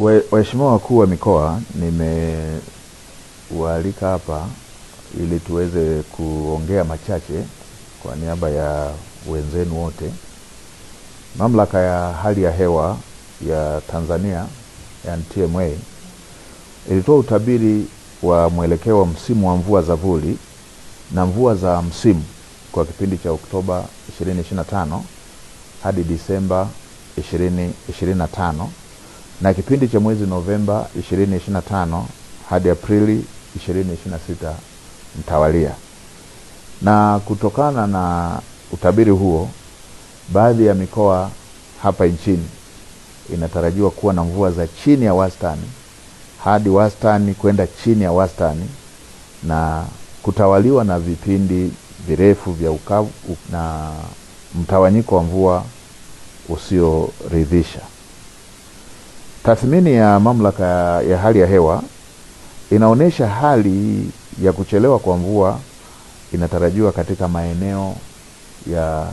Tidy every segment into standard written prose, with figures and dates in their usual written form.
Waheshimiwa wakuu wa mikoa, nimewaalika hapa ili tuweze kuongea machache kwa niaba ya wenzenu wote. Mamlaka ya hali ya hewa ya Tanzania, yani TMA, ilitoa utabiri wa mwelekeo wa msimu wa mvua za vuli na mvua za msimu kwa kipindi cha Oktoba 2025 hadi Disemba 2025 na kipindi cha mwezi Novemba 2025 hadi Aprili 2026 mtawalia. Na kutokana na utabiri huo, baadhi ya mikoa hapa nchini inatarajiwa kuwa na mvua za chini ya wastani hadi wastani kwenda chini ya wastani, na kutawaliwa na vipindi virefu vya ukavu na mtawanyiko wa mvua usioridhisha. Tathmini ya mamlaka ya hali ya hewa inaonesha hali ya kuchelewa kwa mvua inatarajiwa katika maeneo ya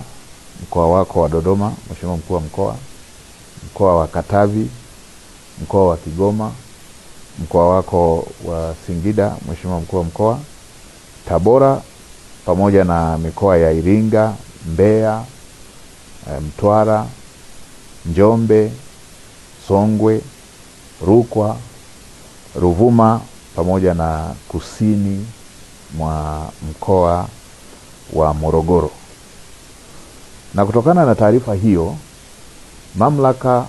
mkoa wako wa Dodoma, Mheshimiwa Mkuu wa Mkoa, mkoa wa Katavi, mkoa wa Kigoma, mkoa wako wa Singida, Mheshimiwa Mkuu wa Mkoa, Tabora, pamoja na mikoa ya Iringa, Mbeya, Mtwara, Njombe, Songwe, Rukwa, Ruvuma, pamoja na kusini mwa mkoa wa Morogoro. Na kutokana na taarifa hiyo, mamlaka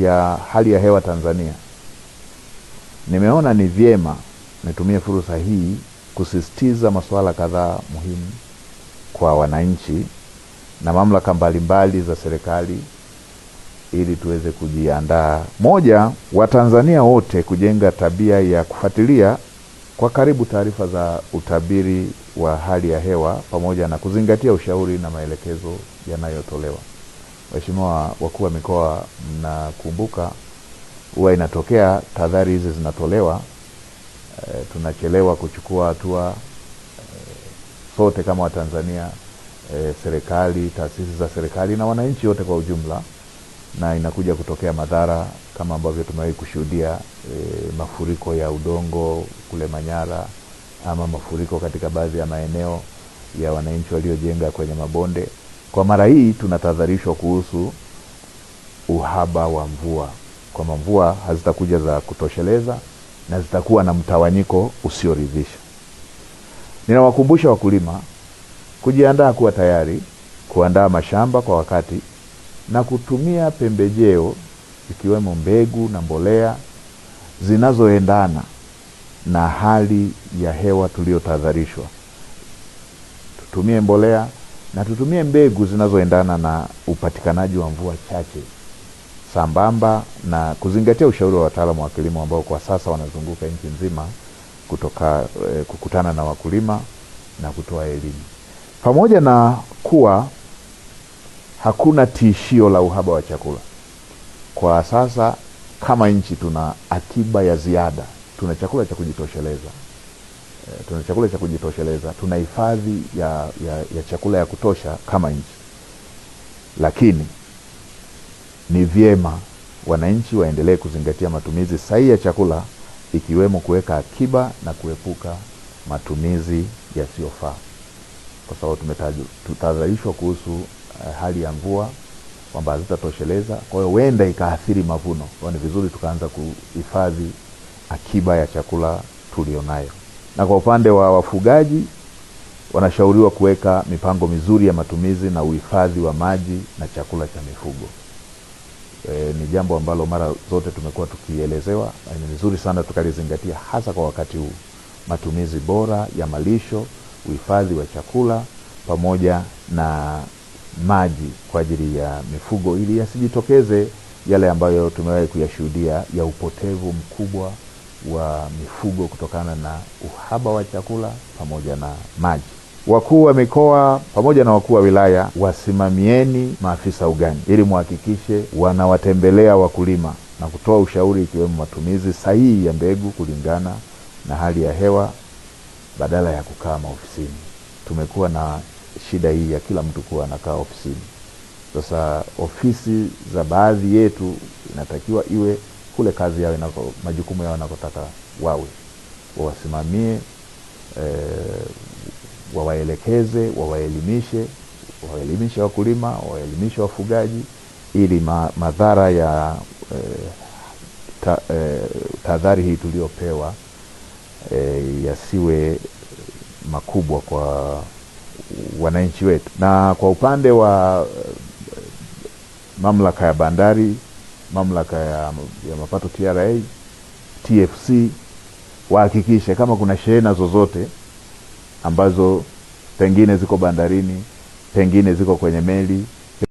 ya hali ya hewa Tanzania nimeona ni vyema nitumie fursa hii kusisitiza masuala kadhaa muhimu kwa wananchi na mamlaka mbalimbali za serikali ili tuweze kujiandaa. Moja, Watanzania wote kujenga tabia ya kufuatilia kwa karibu taarifa za utabiri wa hali ya hewa pamoja na kuzingatia ushauri na maelekezo yanayotolewa. Waheshimiwa wakuu wa mikoa, mnakumbuka huwa inatokea tahadhari hizi zinatolewa, tunachelewa kuchukua hatua, sote kama Watanzania, serikali, taasisi za serikali na wananchi wote kwa ujumla, na inakuja kutokea madhara kama ambavyo tumewahi kushuhudia, mafuriko ya udongo kule Manyara, ama mafuriko katika baadhi ya maeneo ya wananchi waliojenga kwenye mabonde. Kwa mara hii tunatahadharishwa kuhusu uhaba wa mvua, kwamba mvua hazitakuja za kutosheleza na zitakuwa na mtawanyiko usioridhisha. Ninawakumbusha wakulima kujiandaa, kuwa tayari kuandaa mashamba kwa wakati na kutumia pembejeo ikiwemo mbegu na mbolea zinazoendana na hali ya hewa tuliyotahadharishwa. Tutumie mbolea na tutumie mbegu zinazoendana na upatikanaji wa mvua chache, sambamba na kuzingatia ushauri wa wataalamu wa kilimo ambao kwa sasa wanazunguka nchi nzima kukutana na wakulima na kutoa elimu. Pamoja na kuwa hakuna tishio la uhaba wa chakula, kwa sasa kama nchi tuna akiba ya ziada, tuna chakula cha kujitosheleza, tuna hifadhi ya chakula ya kutosha kama nchi. Lakini ni vyema wananchi waendelee kuzingatia matumizi sahihi ya chakula, ikiwemo kuweka akiba na kuepuka matumizi yasiyofaa, kwa sababu tumetahadharishwa kuhusu hali ya mvua kwamba hazitatosheleza, kwa hiyo huenda ikaathiri mavuno. Kwa ni vizuri tukaanza kuhifadhi akiba ya chakula tulionayo. Na kwa upande wa wafugaji, wanashauriwa kuweka mipango mizuri ya matumizi na uhifadhi wa maji na chakula cha mifugo. Ni jambo ambalo mara zote tumekuwa tukielezewa, na ni vizuri sana tukalizingatia, hasa kwa wakati huu. Matumizi bora ya malisho, uhifadhi wa chakula pamoja na maji kwa ajili ya mifugo, ili yasijitokeze yale ambayo tumewahi kuyashuhudia ya upotevu mkubwa wa mifugo kutokana na uhaba wa chakula pamoja na maji. Wakuu wa mikoa pamoja na wakuu wa wilaya, wasimamieni maafisa ugani ili muhakikishe wanawatembelea wakulima na kutoa ushauri, ikiwemo matumizi sahihi ya mbegu kulingana na hali ya hewa badala ya kukaa maofisini. Tumekuwa na shida hii ya kila mtu kuwa anakaa ofisini. Sasa ofisi za baadhi yetu inatakiwa iwe kule kazi yao majukumu yao yanakotaka wawe, wawasimamie, wawaelekeze, wawaelimishe wakulima, wawaelimishe wafugaji, ili madhara ya tahadhari hii tuliopewa yasiwe makubwa kwa wananchi wetu. Na kwa upande wa mamlaka ya bandari, mamlaka ya mapato TRA, TFC, wahakikishe kama kuna shehena zozote ambazo pengine ziko bandarini, pengine ziko kwenye meli,